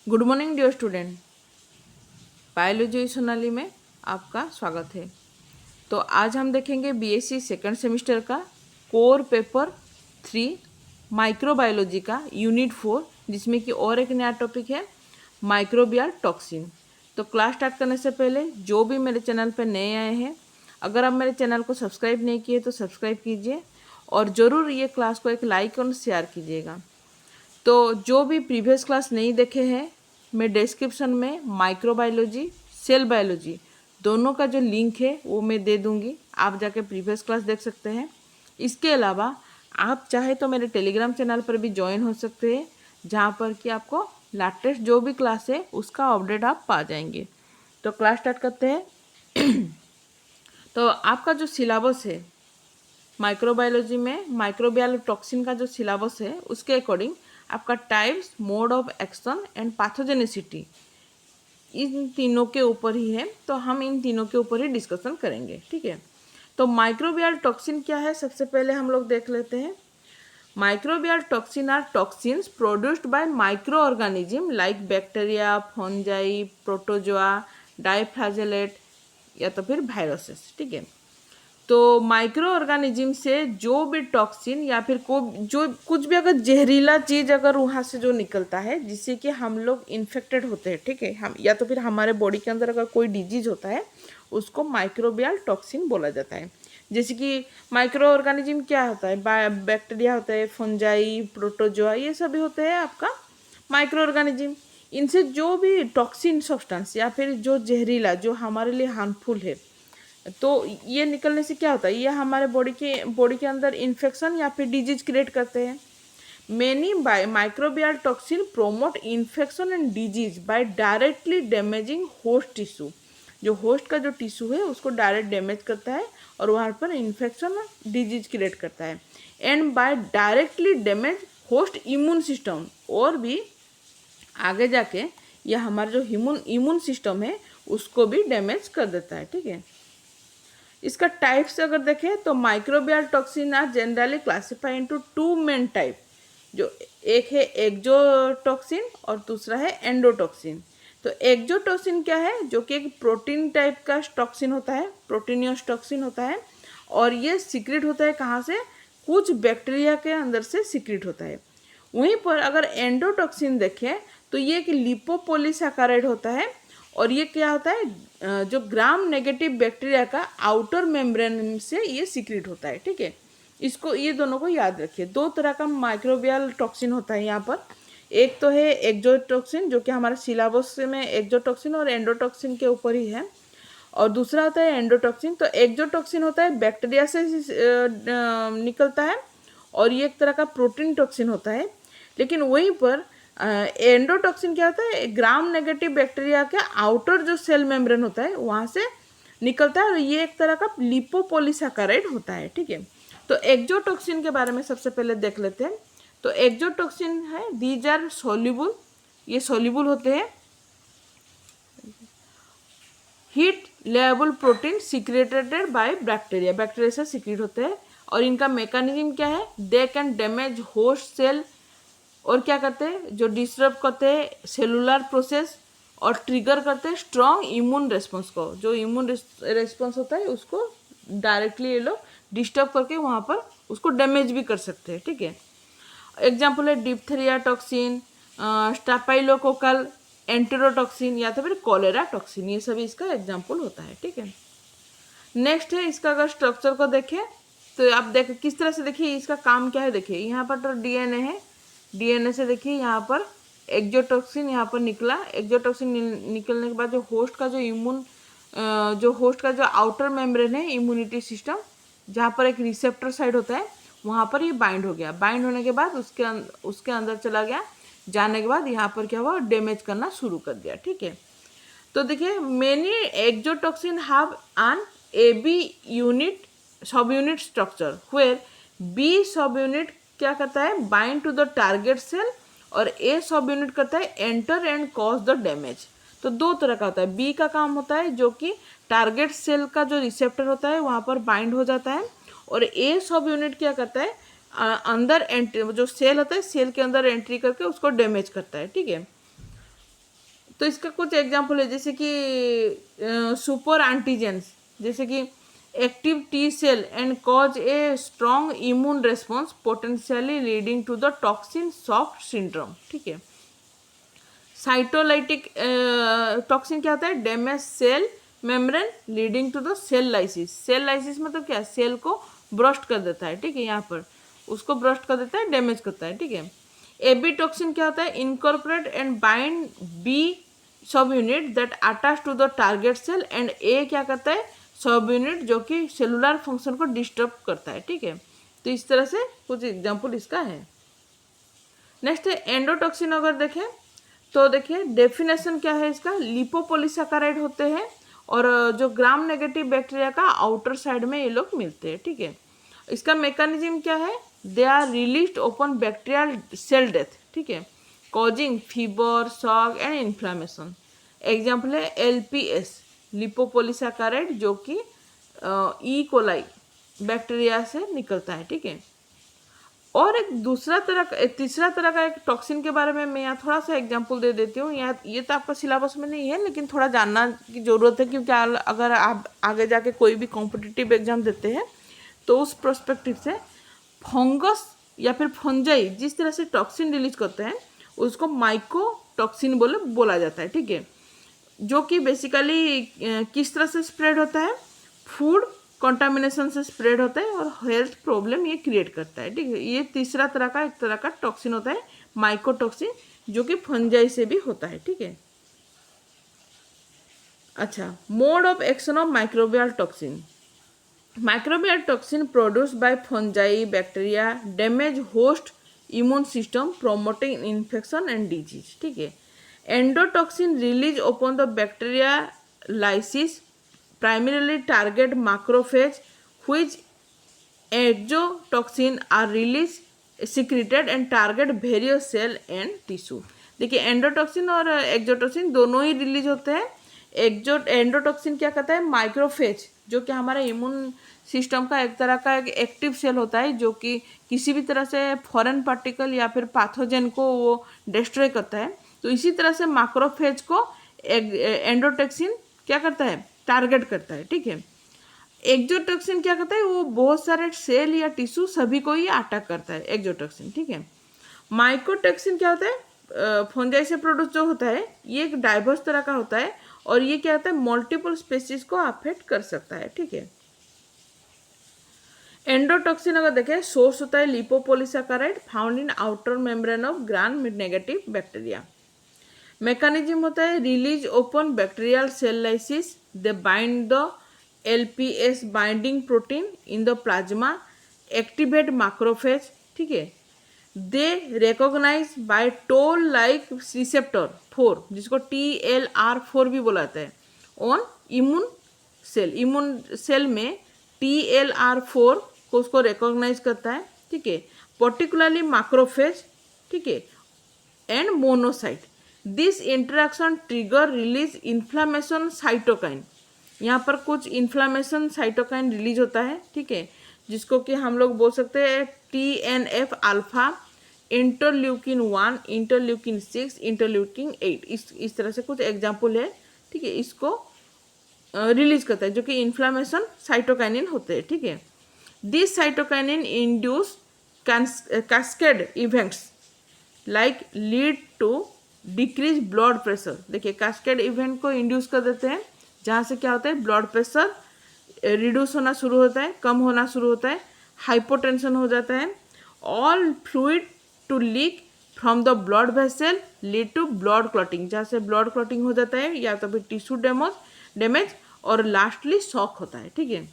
Good morning dear student. Biology Sonali में आपका स्वागत है। तो आज हम देखेंगे बीएससी सेकंड सेमेस्टर का कोर पेपर 3 माइक्रोबायोलॉजी का यूनिट 4, जिसमें कि और एक नया टॉपिक है माइक्रोबियल टॉक्सिन। तो क्लास स्टार्ट करने से पहले जो भी मेरे चैनल पर नए आए हैं, अगर आप मेरे चैनल को सब्सक्राइब नहीं किए तो सब्सक्राइब कीजिए और ज़रूर ये क्लास को एक लाइक और शेयर कीजिएगा। तो जो भी प्रीवियस क्लास नहीं देखे हैं, मैं डिस्क्रिप्शन में माइक्रोबायोलॉजी सेल बायोलॉजी दोनों का जो लिंक है वो मैं दे दूंगी, आप जाके प्रीवियस क्लास देख सकते हैं। इसके अलावा आप चाहे तो मेरे टेलीग्राम चैनल पर भी ज्वाइन हो सकते हैं, जहाँ पर कि आपको लेटेस्ट जो भी क्लास है उसका अपडेट आप पा जाएंगे। तो क्लास स्टार्ट करते हैं। तो आपका जो सिलेबस है माइक्रोबायोलॉजी में, माइक्रोबियल टॉक्सिन का जो सिलेबस है उसके अकॉर्डिंग आपका types, mode of action and pathogenicity इन तीनों के ऊपर ही है। तो हम इन तीनों के ऊपर ही डिस्कशन करेंगे, ठीक है। तो माइक्रोबियल टॉक्सिन क्या है, सबसे पहले हम लोग देख लेते हैं। Microbial toxin are toxins produced by microorganism like bacteria, fungi, protozoa, dinoflagellate या तो फिर वायरसेस, ठीक है। तो माइक्रो ऑर्गेनिज्म से जो भी टॉक्सिन या फिर को जो कुछ भी अगर जहरीला चीज़ अगर वहाँ से जो निकलता है जिससे कि हम लोग इन्फेक्टेड होते हैं, ठीक है, हम या तो फिर हमारे बॉडी के अंदर अगर कोई डिजीज होता है उसको माइक्रोबियल टॉक्सिन बोला जाता है। जैसे कि माइक्रो ऑर्गेनिज्म क्या होता है, बैक्टीरिया होता है, फंजाई, प्रोटोजोआ, ये सभी होते हैं आपका माइक्रो ऑर्गेनिज्म। इनसे जो भी टॉक्सिन सब्सटेंस या फिर जो जहरीला जो हमारे लिए हार्मफुल है, तो ये निकलने से क्या होता है, ये हमारे बॉडी के अंदर इन्फेक्शन या फिर डिजीज क्रिएट करते हैं। Many bye microbial toxin promote infection and disease bye directly damaging host tissue. जो होस्ट का जो टिश्यू है उसको डायरेक्ट डैमेज करता है और वहाँ पर इन्फेक्शन और डिजीज क्रिएट करता है। And bye directly damage host immune system, और भी आगे जाके यह हमारा जो इम्यून सिस्टम है उसको भी डैमेज कर देता है, ठीक है। इसका टाइप्स अगर देखें तो microbial toxin are generally classify into two main type. जो एक है एक्जोटॉक्सिन और दूसरा है एंडोटॉक्सिन। तो एक्जोटॉक्सिन क्या है, जो कि एक प्रोटीन टाइप का टॉक्सिन होता है, प्रोटीनियस टॉक्सिन होता है, और ये सीक्रेट होता है कहाँ से, कुछ बैक्टीरिया के अंदर से सीक्रेट होता है। वहीं पर अगर एंडोटॉक्सिन देखें तो ये एक लिपोपोलीसैकेराइड होता है, और ये क्या होता है, जो ग्राम नेगेटिव बैक्टीरिया का आउटर मेम्ब्रेन से ये सीक्रेट होता है, ठीक है। इसको ये दोनों को याद रखिए। दो तरह का माइक्रोबियल टॉक्सिन होता है यहाँ पर। एक तो है एक्जोटॉक्सिन, जो कि हमारे सिलेबस में एक्जोटॉक्सिन और एंडोटॉक्सिन के ऊपर ही है, और दूसरा होता है एंडोटॉक्सिन। तो एक्जोटॉक्सिन होता है बैक्टीरिया से निकलता है, और ये एक तरह का प्रोटीन टॉक्सिन होता है। लेकिन वहीं पर एंडोटॉक्सिन क्या होता है, ग्राम नेगेटिव बैक्टीरिया के आउटर जो सेल मेम्ब्रेन होता है वहाँ से निकलता है, और ये एक तरह का लिपोपोलीसैकेराइड होता है, ठीक है। तो एक्जोटॉक्सिन के बारे में सबसे पहले देख लेते हैं। तो एक्जोटॉक्सिन है, दीज आर सोल्यूबल, ये सोल्यूबल होते हैं heat label protein secreted by bacteria, bacteria से सीक्रेट होते हैं। और इनका मैकेनिज्म क्या है, they can damage host cell, और क्या करते हैं, जो डिस्टर्ब करते हैं सेलुलर प्रोसेस, और ट्रिगर करते हैं स्ट्रॉन्ग इम्यून रेस्पॉन्स को। जो इम्यून रेस्पॉन्स होता है उसको डायरेक्टली ये लोग डिस्टर्ब करके वहाँ पर उसको डैमेज भी कर सकते हैं, ठीक है। एग्जाम्पल है डिप्थेरिया टॉक्सिन, स्टाफाइलोकोकल एंटेरोटॉक्सिन या तो फिर कॉलेरा टॉक्सिन, ये सभी इसका एग्जाम्पल होता है, ठीक है। नेक्स्ट है इसका अगर स्ट्रक्चर को देखें तो आप देख किस तरह से देखिए इसका काम क्या है। देखिए यहाँ पर तो डीएनए है, डीएनए से देखिए यहाँ पर एक्जोटॉक्सिन यहाँ पर निकला। एक्जोटॉक्सिन निकलने के बाद जो होस्ट का जो आउटर मेम्ब्रेन है, इम्यूनिटी सिस्टम, जहाँ पर एक रिसेप्टर साइड होता है, वहाँ पर ये बाइंड हो गया। बाइंड होने के बाद उसके अंदर चला गया, जाने के बाद यहाँ पर क्या हुआ, डैमेज करना शुरू कर दिया, ठीक है। तो देखिए many exotoxin have an AB unit सब यूनिट स्ट्रक्चर वेयर B सब यूनिट क्या करता है, bind to the target cell, और A सब यूनिट करता है enter and cause the damage. तो दो तरह का होता है। B का काम होता है जो कि टारगेट सेल का जो रिसेप्टर होता है वहाँ पर बाइंड हो जाता है, और A सब यूनिट क्या करता है, अंदर एंट्री, जो सेल होता है सेल के अंदर एंट्री करके उसको डैमेज करता है, ठीक है। तो इसका कुछ एग्जाम्पल है, जैसे कि सुपर एंटीजेंस, जैसे कि active T cell and cause a strong immune response potentially leading to the toxin shock syndrome. ठीक है। साइटोलाइटिक टॉक्सिन क्या होता है? Damage cell membrane leading to the cell lysis. Cell lysis मतलब क्या? सेल को ब्रस्ट कर देता है। ठीक है, यहाँ पर उसको ब्रस्ट कर देता है, डैमेज करता है। ठीक है। एबी टॉक्सिन क्या होता है? Incorporate and bind B subunit that attach to the target cell and a क्या करता है? सब यूनिट जो कि सेलुलर फंक्शन को डिस्टर्ब करता है। ठीक है, तो इस तरह से कुछ एग्जाम्पल इसका है। नेक्स्ट है एंडोटॉक्सिन। अगर देखें तो देखिए डेफिनेशन क्या है इसका? लिपोपोलीसैकेराइड होते हैं और जो ग्राम नेगेटिव बैक्टीरिया का आउटर साइड में ये लोग मिलते हैं। ठीक है। इसका मैकेनिज्म क्या है? They are released open bacterial cell death. ठीक है, causing fever, shock and inflammation. Example है एलपीएस, लिपोपोलीसैकेराइड, जो कि ई कोलाई बैक्टीरिया से निकलता है। ठीक है। और एक तीसरा तरह का एक टॉक्सिन के बारे में मैं यहाँ थोड़ा सा एग्जांपल दे देती हूँ। यहाँ ये तो आपका सिलेबस में नहीं है, लेकिन थोड़ा जानना की ज़रूरत है, क्योंकि अगर आप आगे जाके कोई भी कॉम्पिटिटिव एग्जाम देते हैं तो उस पर्सपेक्टिव से फंगस या फिर फंजाई जिस तरह से टॉक्सिन रिलीज करते हैं उसको माइकोटॉक्सिन बोला जाता है। ठीक है, जो कि बेसिकली किस तरह से स्प्रेड होता है? फूड कंटामिनेशन से स्प्रेड होता है और हेल्थ प्रॉब्लम ये क्रिएट करता है। ठीक है, ये तीसरा एक तरह का टॉक्सिन होता है, माइकोटॉक्सिन, जो कि फंजाई से भी होता है। ठीक है। अच्छा, mode of action of microbial toxin. Microbial toxin produced by fungi bacteria damage host immune system promoting infection and disease. ठीक है। Endotoxin release upon the bacteria lysis primarily target macrophage, which exotoxin are released secreted and target various cell and tissue। देखिए endotoxin और exotoxin दोनों ही release होते हैं। Endotoxin क्या करता है? माइक्रोफेज, जो कि हमारा इम्यून सिस्टम का एक तरह का एक एक्टिव सेल होता है, जो कि किसी भी तरह से फॉरेन पार्टिकल या फिर पैथोजन को वो डिस्ट्रॉय करता है। तो इसी तरह से मैक्रोफेज को एंडोटॉक्सिन क्या करता है? टारगेट करता है। ठीक है। एक्सोटॉक्सिन क्या करता है? वो बहुत सारे सेल या टिश्यू सभी को ही अटैक करता है एक्सोटॉक्सिन। ठीक है। माइकोटॉक्सिन क्या होता है? फंजाई से प्रोड्यूस जो होता है ये एक डाइवर्स तरह का होता है और ये क्या होता है? मल्टीपल स्पेसीज को अफेक्ट कर सकता है। ठीक है। एंडोटॉक्सिन अगर देखें सोर्स होता है lipopolysaccharide found in outer membrane of gram negative bacteria. Mechanism होता है release upon bacterial cell lysis, they bind the LPS binding protein in the plasma, activate macrophage. ठीक है। They recognise by toll like receptor 4, जिसको TLR4 भी बोला जाता है, on immune cell में TLR4 को उसको रिकॉग्नाइज करता है। ठीक है, पर्टिकुलरली मैक्रोफेज। ठीक है, and monocyte. This interaction trigger release inflammation cytokine. यहाँ पर कुछ इन्फ्लामेशन साइटोकाइन रिलीज होता है। ठीक है, जिसको कि हम लोग बोल सकते हैं TNF alpha, interleukin 1, interleukin 6, interleukin 8। इस तरह से कुछ एग्जाम्पल है। ठीक है, इसको रिलीज करता है, जो कि इन्फ्लामेशन साइटोकाइनिन होते हैं। ठीक है। This cytokinin induce cascade events like lead to decrease blood pressure. देखिए कैस्केड इवेंट को इंड्यूस कर देते हैं, जहाँ से क्या होता है? ब्लड प्रेशर रिड्यूस होना शुरू होता है, कम होना शुरू होता है, हाइपोटेंशन हो जाता है। All fluid to leak from the blood vessel lead to blood clotting, जहाँ से ब्लड क्लॉटिंग हो जाता है या तो फिर टिश्यू डैमेज और लास्टली शॉक होता है। ठीक है,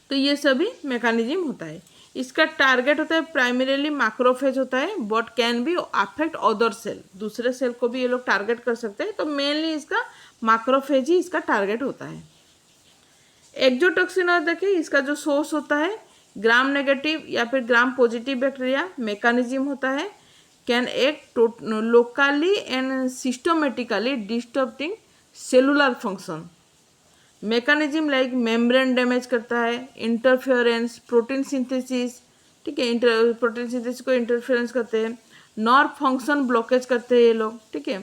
तो ये सभी मैकेनिज्म होता है। इसका टारगेट होता है प्राइमरीली मैक्रोफेज होता है, but can be affect other cell, दूसरे सेल को भी ये लोग टारगेट कर सकते हैं। तो मेनली इसका मैक्रोफेज ही इसका टारगेट होता है। एक्सोटॉक्सिन और देखिए इसका जो सोर्स होता है ग्राम नेगेटिव या फिर ग्राम पॉजिटिव बैक्टीरिया। मैकेनिज्म होता है can act locally and systematically disturbing cellular function. Mechanism like membrane damage करता है, इंटरफेरेंस, प्रोटीन सिंथेसिस। ठीक है, प्रोटीन सिंथेसिस को इंटरफेरेंस करते हैं, नर्व फंक्शन ब्लॉकेज करते हैं ये लोग। ठीक है,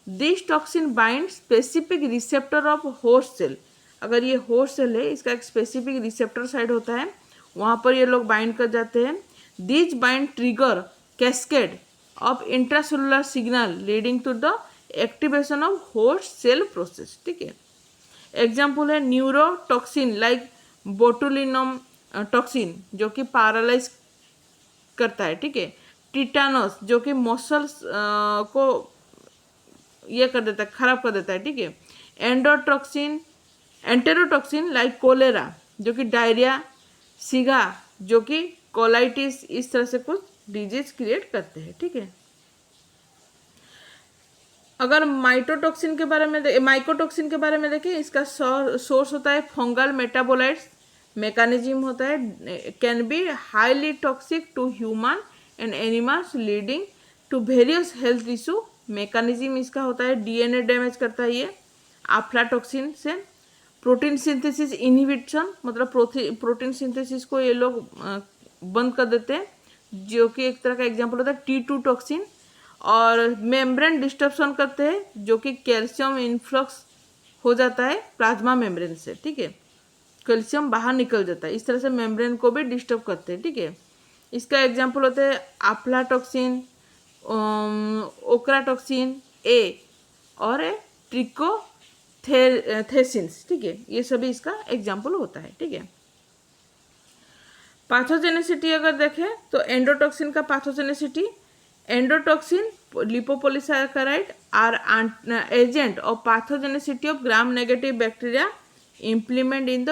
this toxin bind specific receptor of host cell. अगर ये होस्ट सेल है, इसका एक स्पेसिफिक रिसेप्टर साइड होता है, वहाँ पर ये लोग बाइंड कर जाते हैं। This bind trigger cascade of intracellular signal leading to the activation of host cell process. ठीक है, एग्जाम्पल है न्यूरोटॉक्सिन लाइक बोटुलिनम टॉक्सिन जो कि पैरालाइज करता है। ठीक है, टिटानस जो कि मसल्स को ये कर देता है, खराब कर देता है। ठीक है, एंटेरोटॉक्सिन लाइक कोलेरा जो कि डायरिया, सिगा जो कि कोलाइटिस, इस तरह से कुछ डिजीज क्रिएट करते हैं। ठीक है, अगर माइकोटॉक्सिन के बारे में देखें, इसका सोर्स होता है फंगल मेटाबोलाइट्स, मैकेनिज्म होता है can be highly toxic to human and animals leading to various health issue. Mechanism इसका होता है डीएनए डैमेज करता है ये आफ्लाटॉक्सिन से। प्रोटीन सिंथेसिस इनहिबिशन, मतलब प्रोटीन सिंथेसिस को ये लोग बंद कर देते हैं, जो कि एक तरह का एग्जांपल होता है T2 टॉक्सिन। और मेम्ब्रेन डिस्टर्बन करते हैं, जो कि कैल्शियम इन्फ्लक्स हो जाता है प्लाज्मा मेम्ब्रेन से। ठीक है, कैल्शियम बाहर निकल जाता है, इस तरह से मेम्ब्रेन को भी डिस्टर्ब करते हैं। ठीक है, इसका एग्जांपल होते हैं आफ्लाटॉक्सिन, ओक्राटॉक्सिन ए और ट्रिकोथेसिन्स। ठीक है, ये सभी इसका एग्जांपल होता है। ठीक है, पैथोजेनेसिटी अगर देखें तो एंडोटॉक्सिन का pathogenicity, endotoxin lipopolysaccharide are agent of pathogenicity of gram negative bacteria implement in the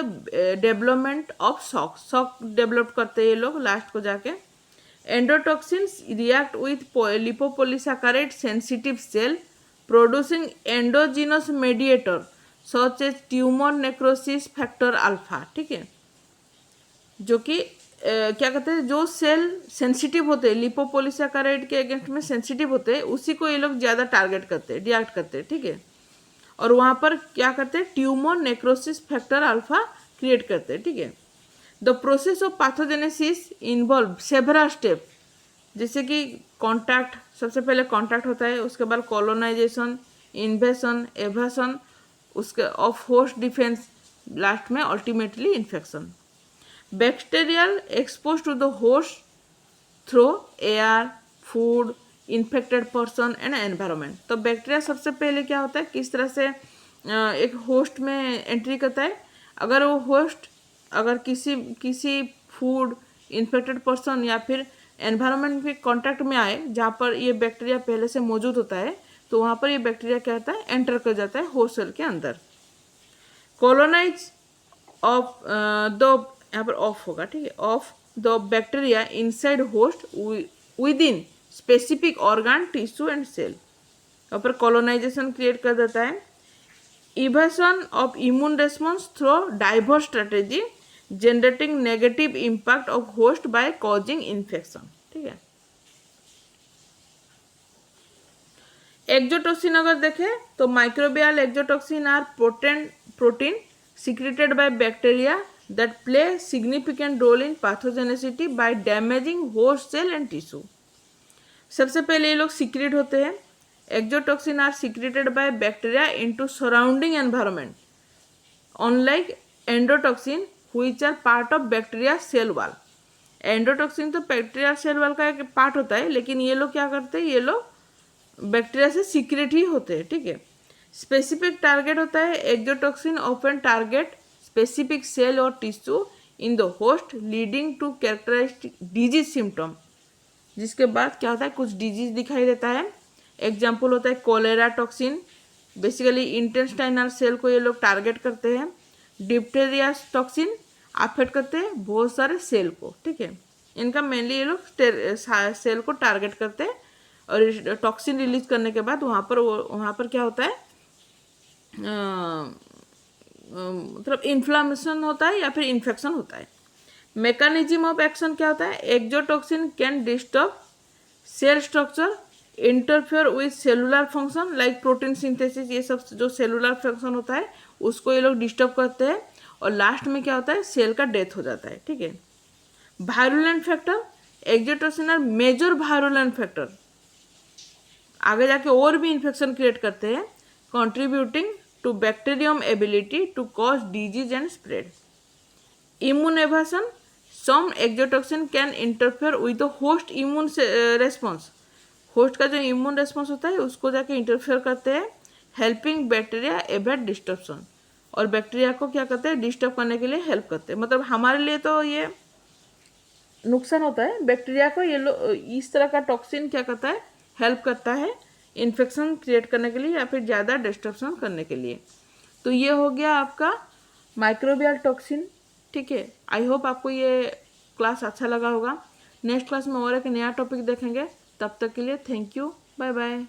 development of shock develop करते हैं ये लोग लास्ट को जाके। Endotoxins react with lipopolysaccharide sensitive cell producing endogenous mediator such as tumour necrosis factor alpha. ठीक है, जो कि क्या कहते हैं, जो सेल सेंसिटिव होते हैं लिपोपोलिसैकेराइड के अगेंस्ट में सेंसिटिव होते हैं, उसी को ये लोग ज़्यादा टारगेट करते हैं, रिएक्ट करते हैं। ठीक है, और वहाँ पर क्या करते हैं, tumour necrosis factor alpha create करते हैं। ठीक है, the process of pathogenesis involve several step, जैसे कि कॉन्टैक्ट, सबसे पहले कॉन्टैक्ट होता है, उसके बाद कॉलोनाइजेशन, इन्वेशन, एवासन, उसके ऑफ होस्ट डिफेंस, लास्ट में ultimately infection. Bacterial expose to the host through air, food, infected person and environment. तो बैक्टीरिया सबसे पहले क्या होता है, किस तरह से एक होस्ट में एंट्री करता है। अगर वो होस्ट अगर किसी फूड, इन्फेक्टेड पर्सन या फिर एनवायरनमेंट के कांटेक्ट में आए जहाँ पर ये बैक्टीरिया पहले से मौजूद होता है, तो वहाँ पर ये बैक्टीरिया क्या होता है, एंटर कर जाता है होस्ट सेल के अंदर। कॉलोनाइज ऑफ द, यहाँ पर ऑफ होगा। ठीक है, of the bacteria inside host with in specific organ, tissue and cell, यहाँ पर कॉलोनाइजेशन क्रिएट कर देता है। Evasion of immune response through diverse strategy generating negative impact of host by causing infection. ठीक है, एक्सोटोक्सिन अगर देखें तो microbial exotoxin are protein secreted by bacteria that play significant role in pathogenicity by damaging host cell and tissue। सबसे पहले ये लोग secret होते हैं। Exotoxin are secreted by bacteria into surrounding environment, unlike endotoxin which are part of bacteria cell wall. Endotoxin तो bacteria cell wall का एक part होता है, लेकिन ये लोग क्या करते हैं, ये लोग बैक्टीरिया से सीक्रेट ही होते हैं। ठीक है, स्पेसिफिक टारगेट होता है, exotoxin often target specific cell और tissue in the host leading to characteristic disease symptom, जिसके बाद क्या होता है, कुछ डिजीज दिखाई देता है। एग्जाम्पल होता है cholera toxin, basically intestinal cell को ये लोग टारगेट करते हैं। डिप्थेरिया टॉक्सिन अफेक्ट करते हैं बहुत सारे सेल को। ठीक है, इनका मेनली ये लोग सेल को टारगेट करते हैं, और टॉक्सिन रिलीज करने के बाद वहाँ पर क्या होता है, मतलब इन्फ्लामेशन होता है या फिर इन्फेक्शन होता है। मैकेनिज्म ऑफ एक्शन क्या होता है, exotoxin can disturb cell structure, interfere with cellular function like protein synthesis, ये सब जो सेलुलर फंक्शन होता है उसको ये लोग डिस्टर्ब करते हैं, और लास्ट में क्या होता है, सेल का डेथ हो जाता है। ठीक है, virulent factor, exotoxin are major virulent factor आगे जाके और भी इन्फेक्शन क्रिएट करते हैं, contributing to bacterium ability to cause disease and spread. Immune evasion, some exotoxin can interfere with the host immune response. Host का जो इम्यून रेस्पॉन्स होता है उसको जाके इंटरफेयर करते हैं, हेल्पिंग बैक्टीरिया एवॉइड डिस्टर्बन। और बैक्टीरिया को क्या करते हैं, डिस्टर्ब करने के लिए हेल्प करते हैं। मतलब हमारे लिए तो ये नुकसान होता है, बैक्टीरिया को ये इस तरह का टॉक्सिन क्या करता है, हेल्प करता है इन्फेक्शन क्रिएट करने के लिए या फिर ज़्यादा डिस्ट्रप्शन करने के लिए। तो ये हो गया आपका माइक्रोबियल टॉक्सिन। ठीक है, आई होप आपको ये क्लास अच्छा लगा होगा। नेक्स्ट क्लास में और एक नया टॉपिक देखेंगे, तब तक के लिए थैंक यू, बाय बाय।